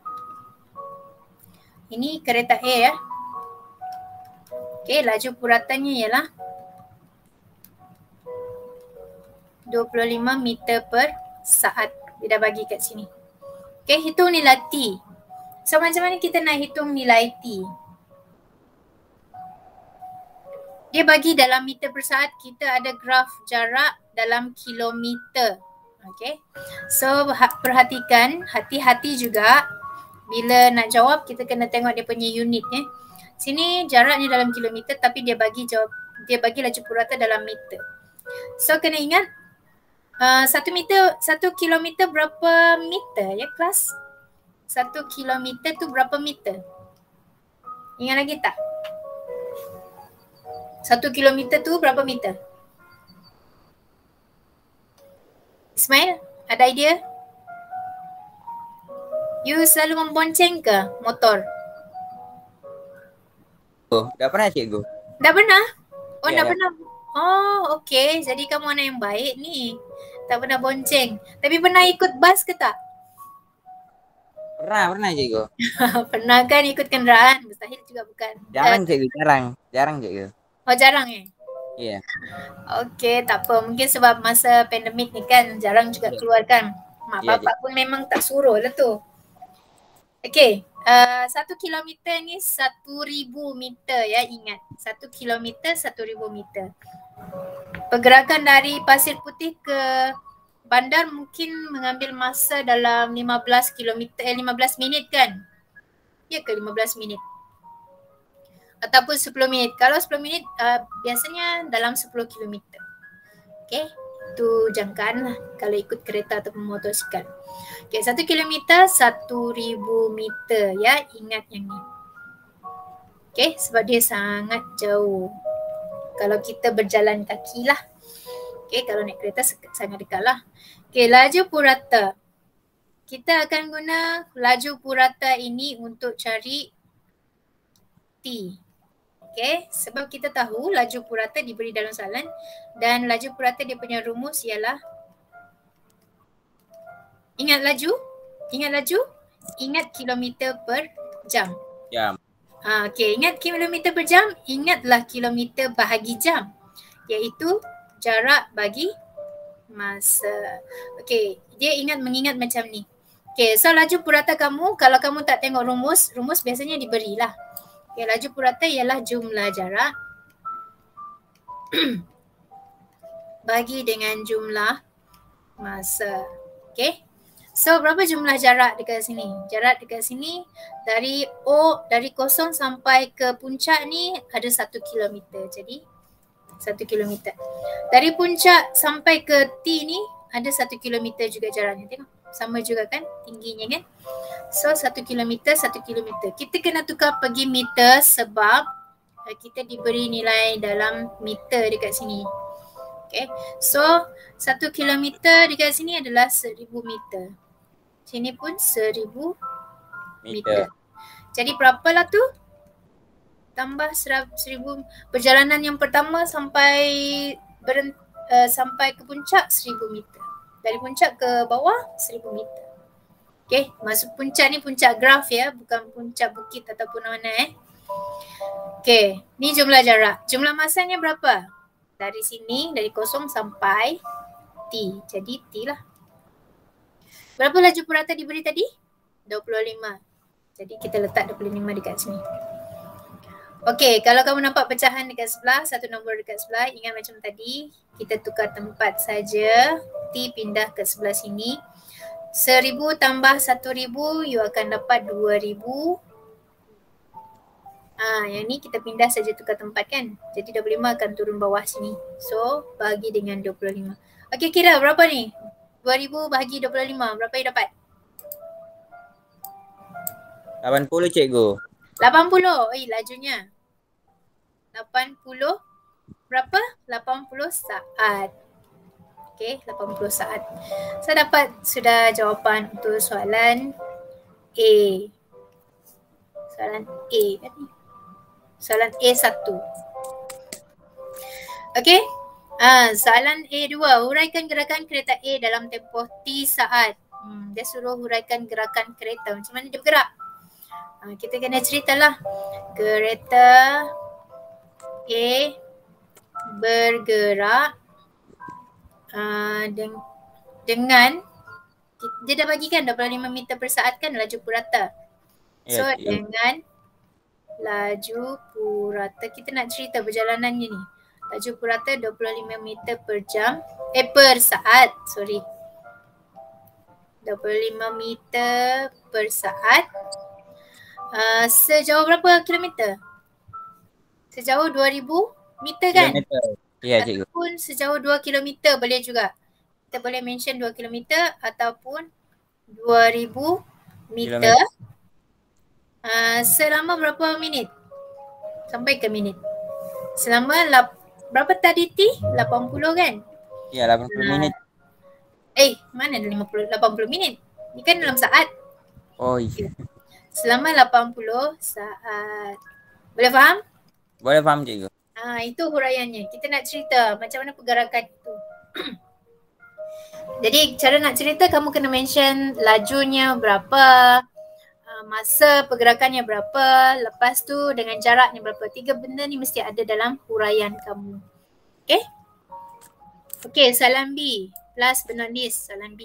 Ini kereta A ya. Okay, laju puratanya ialah 25 meter per saat. Dia dah bagi kat sini. Okay, hitung nilai T. So macam mana kita nak hitung nilai T? Dia bagi dalam meter per saat, kita ada graf jarak dalam kilometer. Okay. So perhatikan, hati-hati juga bila nak jawab kita kena tengok dia punya unit Sini jaraknya dalam kilometer tapi dia bagi laju purata dalam meter. So kena ingat 1 kilometer berapa meter ya kelas? 1 kilometer tu berapa meter? Ingat lagi tak? 1 kilometer tu berapa meter? Ismail, ada idea? You selalu membonceng ke motor? Oh, dah pernah cikgu? Dah pernah? Oh, Ya, dah dah. pernah. Oh, okey. Jadi kamu anak yang baik ni. Tak pernah bonceng. Tapi pernah ikut bas ke tak? Pernah cikgu. Pernah kan ikut kenderaan? Mustahil juga bukan. Jarang cikgu, jarang cikgu. Oh, jarang Ya. Okey, tak apa. Mungkin sebab masa pandemik ni kan jarang juga keluar kan. Mak Ya, bapak pun memang tak suruh lah tu. Okey, 1 kilometer ni 1,000 meter ya, ingat. 1 kilometer 1,000 meter. Pergerakan dari Pasir Putih ke bandar mungkin mengambil masa dalam 15 minit kan? Ya ke 15 minit? Ataupun 10 minit. Kalau 10 minit biasanya dalam 10 kilometer. Okay, itu jangkaan lah kalau ikut kereta ataupun motosikal. Okay, 1 kilometer 1,000 meter ya, ingat yang ni. Okay, sebab dia sangat jauh. Kalau kita berjalan kaki lah. Okay, kalau naik kereta sangat dekat lah. Okay, laju purata. Kita akan guna laju purata ini untuk cari T. Okay, sebab kita tahu laju purata diberi dalam soalan dan laju purata dia punya rumus ialah ingat laju, ingat kilometer per jam. Jam. Okay, ingat kilometer per jam, ingatlah kilometer bahagi jam, iaitu jarak bagi masa. Okay, dia mengingat macam ni. Okay, so laju purata kamu, kalau kamu tak tengok rumus biasanya diberilah. Okay, laju purata ialah jumlah jarak bagi dengan jumlah masa. Okay, so berapa jumlah jarak dekat sini? Jarak dekat sini dari kosong sampai ke puncak ni ada 1 kilometer. Jadi 1 kilometer. Dari puncak sampai ke T ni ada 1 kilometer juga jaraknya. Tengok. Sama juga kan tingginya kan. So 1 kilometer, 1 kilometer. Kita kena tukar pergi meter sebab kita diberi nilai dalam meter dekat sini. Okay. So 1 kilometer dekat sini adalah 1,000 meter. Sini pun 1,000 meter. Jadi berapalah tu? Tambah 1,000. Perjalanan yang pertama sampai ke puncak 1,000 meter. Dari puncak ke bawah 1,000 meter. Okay, masuk puncak ni puncak graf ya, bukan puncak bukit ataupun mana Okay, ni jumlah jarak. Jumlah masanya berapa? Dari sini, dari kosong sampai T. Jadi T lah. Berapa laju purata diberi tadi? 25. Jadi kita letak 25 dekat sini. Okey, kalau kamu nampak pecahan dekat sebelah, satu nombor dekat sebelah, ingat macam tadi, kita tukar tempat saja. T pindah ke sebelah sini. 1000 tambah 1000, you akan dapat 2000. Yang ni kita pindah saja tukar tempat kan. Jadi 25 akan turun bawah sini. So, bahagi dengan 25. Okey, kira berapa ni? 2000 bahagi 25, berapa you dapat? 80 cikgu. 80. Lajunya. 80 berapa? 80 saat. Okey, 80 saat. Saya dapat sudah jawapan untuk soalan A. Soalan A tadi. Soalan A1. Okey. Soalan A2. Huraikan gerakan kereta A dalam tempoh T saat. Dia suruh huraikan gerakan kereta. Macam mana dia bergerak? Kita kena ceritalah. Kereta A bergerak dengan dia dah bagikan 25 meter per saat kan laju purata. So dengan laju purata, kita nak cerita perjalanannya ni. Laju purata 25 meter per jam, per saat, 25 meter per saat. Sejauh berapa kilometer? Sejauh 2000 meter kan? Ya cikgu. Ataupun sejauh 2 kilometer boleh juga. Kita boleh mention 2 kilometer ataupun 2000 meter. Selama berapa minit? Sampai ke minit. Selama berapa tadi T? 80 kan? Ya, 80 minit. Mana ada 80 minit? Ni kan dalam saat. Oh iya. Selama 80 saat. Boleh faham? Boleh faham cikgu. Itu huraiannya. Kita nak cerita macam mana pergerakan itu. Jadi cara nak cerita kamu kena mention lajunya berapa, masa pergerakannya berapa, lepas tu dengan jaraknya berapa. 3 benda ni mesti ada dalam huraian kamu. Okay? Okay, soalan B. Plus Bernardis, soalan B.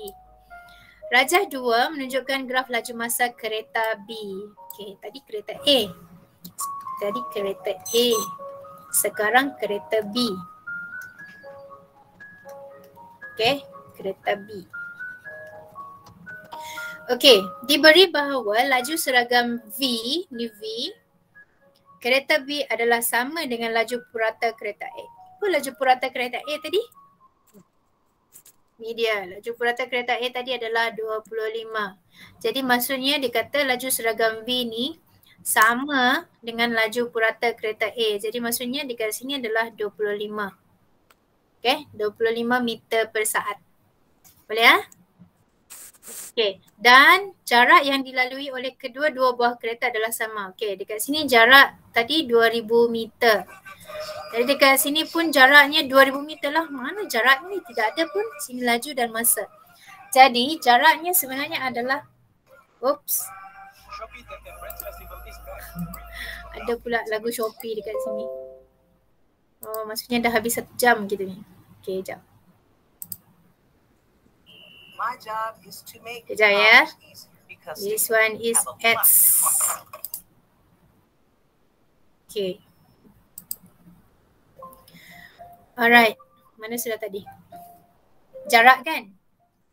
Rajah 2 menunjukkan graf laju masa kereta B. Okay, tadi kereta A. Sekarang kereta B. Okay, kereta B. Okay, diberi bahawa laju seragam V, ni V, kereta B adalah sama dengan laju purata kereta A. Apa laju purata kereta A tadi? Ni dia, laju purata kereta A tadi adalah 25. Jadi maksudnya dia kata laju seragam V ni sama dengan laju purata kereta A. Jadi maksudnya dekat sini adalah 25. Okay, 25 meter per saat. Boleh ya? Okay, dan jarak yang dilalui oleh kedua-dua buah kereta adalah sama. Okay, dekat sini jarak tadi 2000 meter. Jadi dekat sini pun jaraknya 2000 meter lah. Mana jarak ni? Tidak ada pun. Sini laju dan masa. Jadi jaraknya sebenarnya adalah ada pula lagu Shopee dekat sini. Oh, maksudnya dah habis 1 jam gitu ni. Okay, jap. Kejap ya. This one is X. Okay. Alright. Mana sudah tadi? Jarak kan?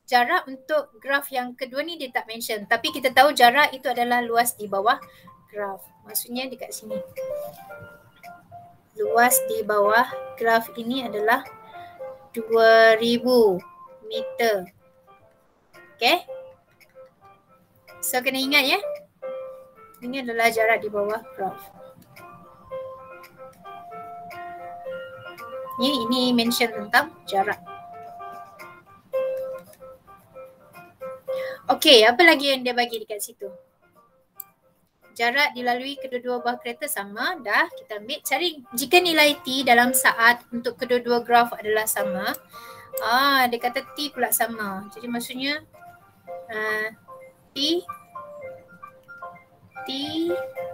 Jarak untuk graf yang kedua ni dia tak mention. Tapi kita tahu jarak itu adalah luas di bawah graf. Maksudnya dekat sini. Luas di bawah graf ini adalah 2000 meter. Okay. So kena ingat ya. Ini adalah jarak di bawah graf. Ini mention tentang jarak. Okay, apa lagi yang dia bagi dekat situ? Jarak dilalui kedua-dua buah kereta sama. Dah kita ambil. Cari jika nilai T dalam saat untuk kedua-dua graf adalah sama. Dia kata T pula sama. Jadi maksudnya T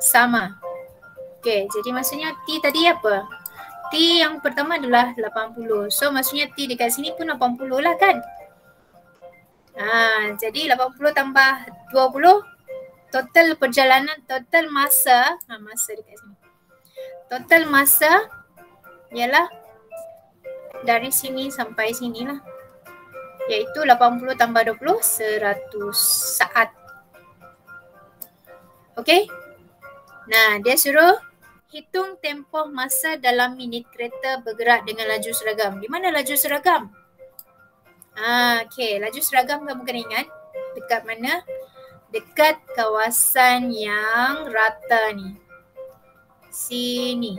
sama. Okay, jadi maksudnya T tadi apa? T yang pertama adalah 80. So maksudnya T dekat sini pun 80 lah kan? Jadi 80 tambah 20 total perjalanan, total masa, masa dekat sini. Total masa ialah dari sini sampai sini lah. Iaitu 80 tambah 20, 100 saat. Okey? Nah, dia suruh hitung tempoh masa dalam minit kereta bergerak dengan laju seragam. Di mana laju seragam? Okey, laju seragam kamu kena ingat dekat mana? Dekat kawasan yang rata ni. Sini.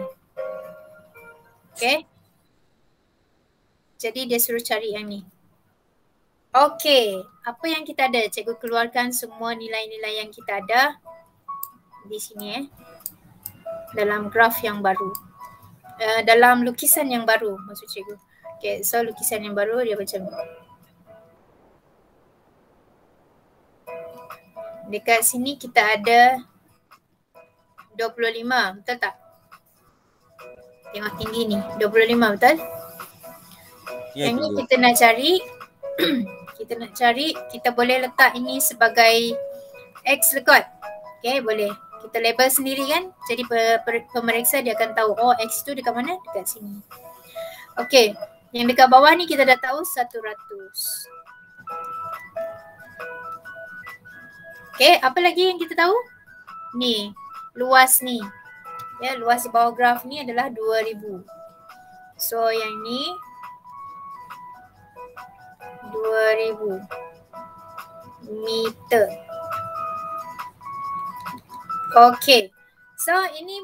Okey. Jadi dia suruh cari yang ni. Okey, apa yang kita ada? Cikgu keluarkan semua nilai-nilai yang kita ada di sini dalam graf yang baru. Dalam lukisan yang baru maksud cikgu. Okey, so lukisan yang baru dia macam ni. Dekat sini kita ada 25, betul tak? Tengok tinggi ni, 25 betul? Ya, Yang ni cikgu. kita nak cari, kita boleh letak ini sebagai X lekot. Okay, boleh. Kita label sendiri kan? Jadi pemeriksa dia akan tahu, oh X tu dekat mana? Dekat sini. Okay, yang dekat bawah ni kita dah tahu 100. Okay, apa lagi yang kita tahu? Ni, luas ni. Ya, luas di bawah graf ni adalah 2000. So yang ni 2000 meter. Okay. So ini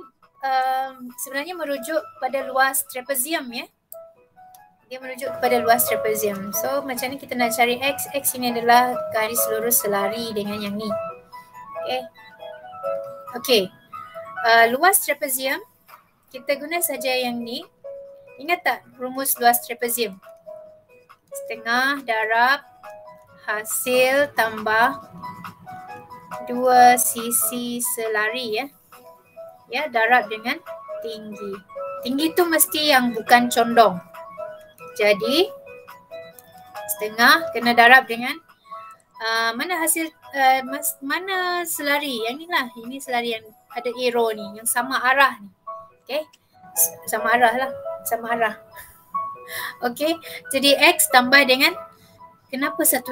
sebenarnya merujuk pada luas trapezium ya. Dia merujuk kepada luas trapezium. So macam ni kita nak cari X. X ini adalah garis lurus selari dengan yang ni. Okay. Okay. Luas trapezium, kita guna saja yang ni. Ingat tak rumus luas trapezium? Setengah darab hasil tambah 2 sisi selari ya. Ya, darab dengan tinggi. Tinggi tu mesti yang bukan condong. Jadi setengah kena darab dengan mana hasil mana selari? Yang ni lah. Ini selari yang ada arrow ni, yang sama arah ni. Okay. Sama arah lah. Sama arah. Okay. Jadi X tambah dengan kenapa 1000?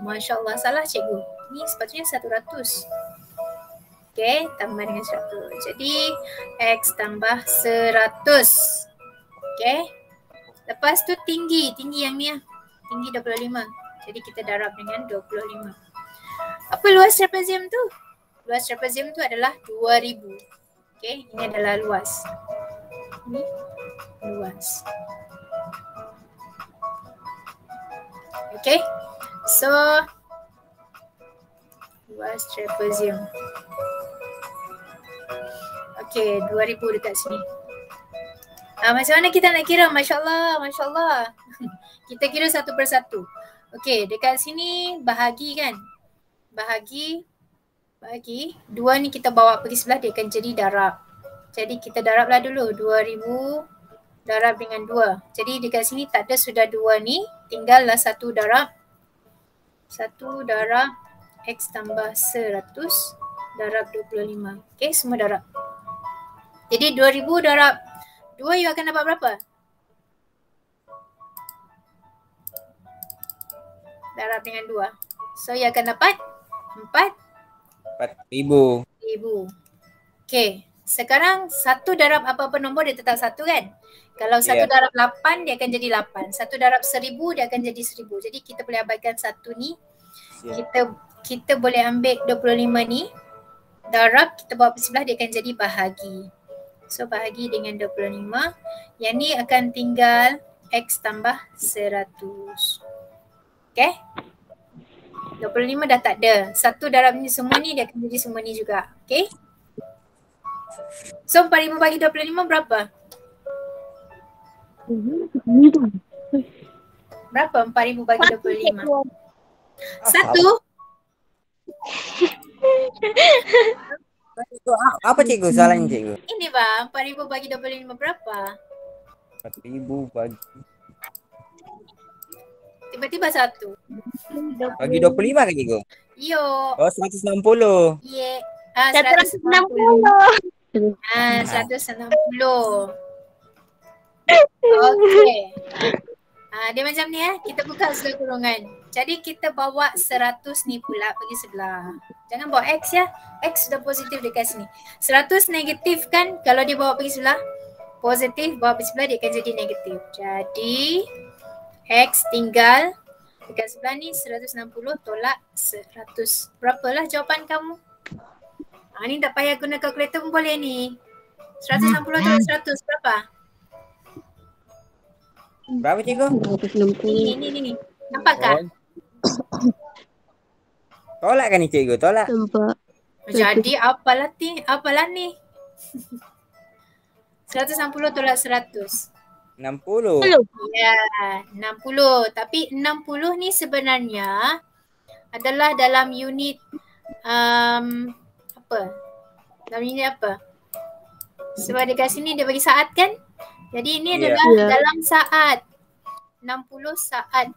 Masya Allah, salah cikgu. Ni sepatutnya 100. Okay, tambah dengan 100. Jadi X tambah 100. Okay. Lepas tu tinggi yang ni lah. Tinggi 25. Jadi kita darab dengan 25. Apa luas trapezium tu? Luas trapezium tu adalah 2000. Okay, ini adalah luas. Ini luas. Okay, so luas trapezium. Okay, 2000 dekat sini. Macam mana kita nak kira? Masya Allah, Masya Allah. Kita kira satu persatu. Okay, dekat sini bahagi kan? Bahagi. 2 ni kita bawa pergi sebelah, dia akan jadi darab. Jadi kita darablah dulu. 2000 darab dengan 2. Jadi dekat sini tak ada sudah 2 ni. Tinggallah 1 darab. 1 darab X tambah 100 darab 25. Okay, semua darab. Jadi 2000 darab 2, you akan dapat berapa? Darab dengan 2. So you akan dapat 4000. Okay. Sekarang 1 darab apa-apa nombor dia tetap 1 kan? Kalau 1 darab 8 dia akan jadi 8. 1 darab 1000 dia akan jadi 1000. Jadi kita boleh abaikan 1 ni. Kita boleh ambil 25 ni. Darab kita bawa ke sebelah, dia akan jadi bahagi. So bahagi dengan 25. Yang ni akan tinggal X tambah 100. Okay. 25 dah tak ada. 1 darab ni semua ni dia akan jadi semua ni juga. Okay. So 4000 bagi 25 berapa? Berapa 4000 bagi 25? 1. Apa cikgu? Soalan cikgu. Ini bang, 4000 bagi 25 berapa? 4000 bagi Tiba-tiba 1. bagi 25 kan cikgu? Yo. Oh 160. Yeah. 160. 160. Okey. Dia macam ni kita buka sebelah kurungan. Jadi kita bawa 100 ni pula pergi sebelah. Jangan bawa X ya. X sudah positif dekat sini. 100 negatif kan kalau dia bawa pergi sebelah. Positif bawa pergi sebelah dia akan jadi negatif. Jadi X tinggal dekat sebelah ni 160 tolak 100. Berapalah jawapan kamu? Ni tak payah guna kalkulator pun boleh ni. 160 tolak 100 berapa? Berapa cikgu? 160. Ni. Nampakkah? Tolak kan ni cikgu? Tolak. Nampak. Jadi apalah ni? 160 tolak 100. 60. Ya, 60. Tapi 60 ni sebenarnya adalah dalam unit apa? Dalam unit apa? Sebab dekat sini dia bagi saat kan? Jadi ini adalah dalam saat. 60 saat.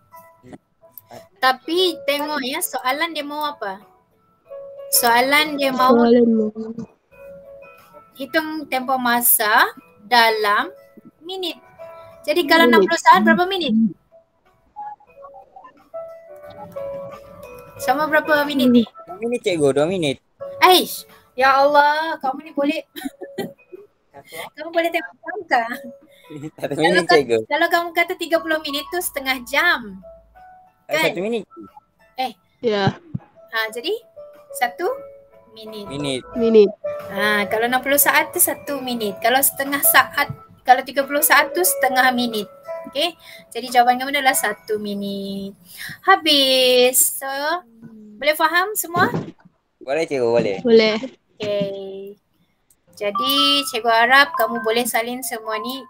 Tapi tengok ya soalan dia mau apa? Soalan dia mau hitung tempoh masa dalam minit. Jadi kalau 60 saat berapa minit? Sama berapa minit ni? 2 minit cikgu, 2 minit. Aish, ya Allah, kamu ni boleh kamu boleh tengok angka. 1 minit cikgu. Kalau kamu kata 30 minit tu setengah jam. Kan? 1 minit. Ya. Jadi 1 minit. Minit. Kalau 60 saat tu 1 minit. Kalau setengah saat, kalau 30 saat tu setengah minit. Okay. Jadi jawapan kamu adalah 1 minit. Habis. So, boleh faham semua? Boleh cikgu, boleh. Boleh. Okay. Jadi cikgu harap kamu boleh salin semua ni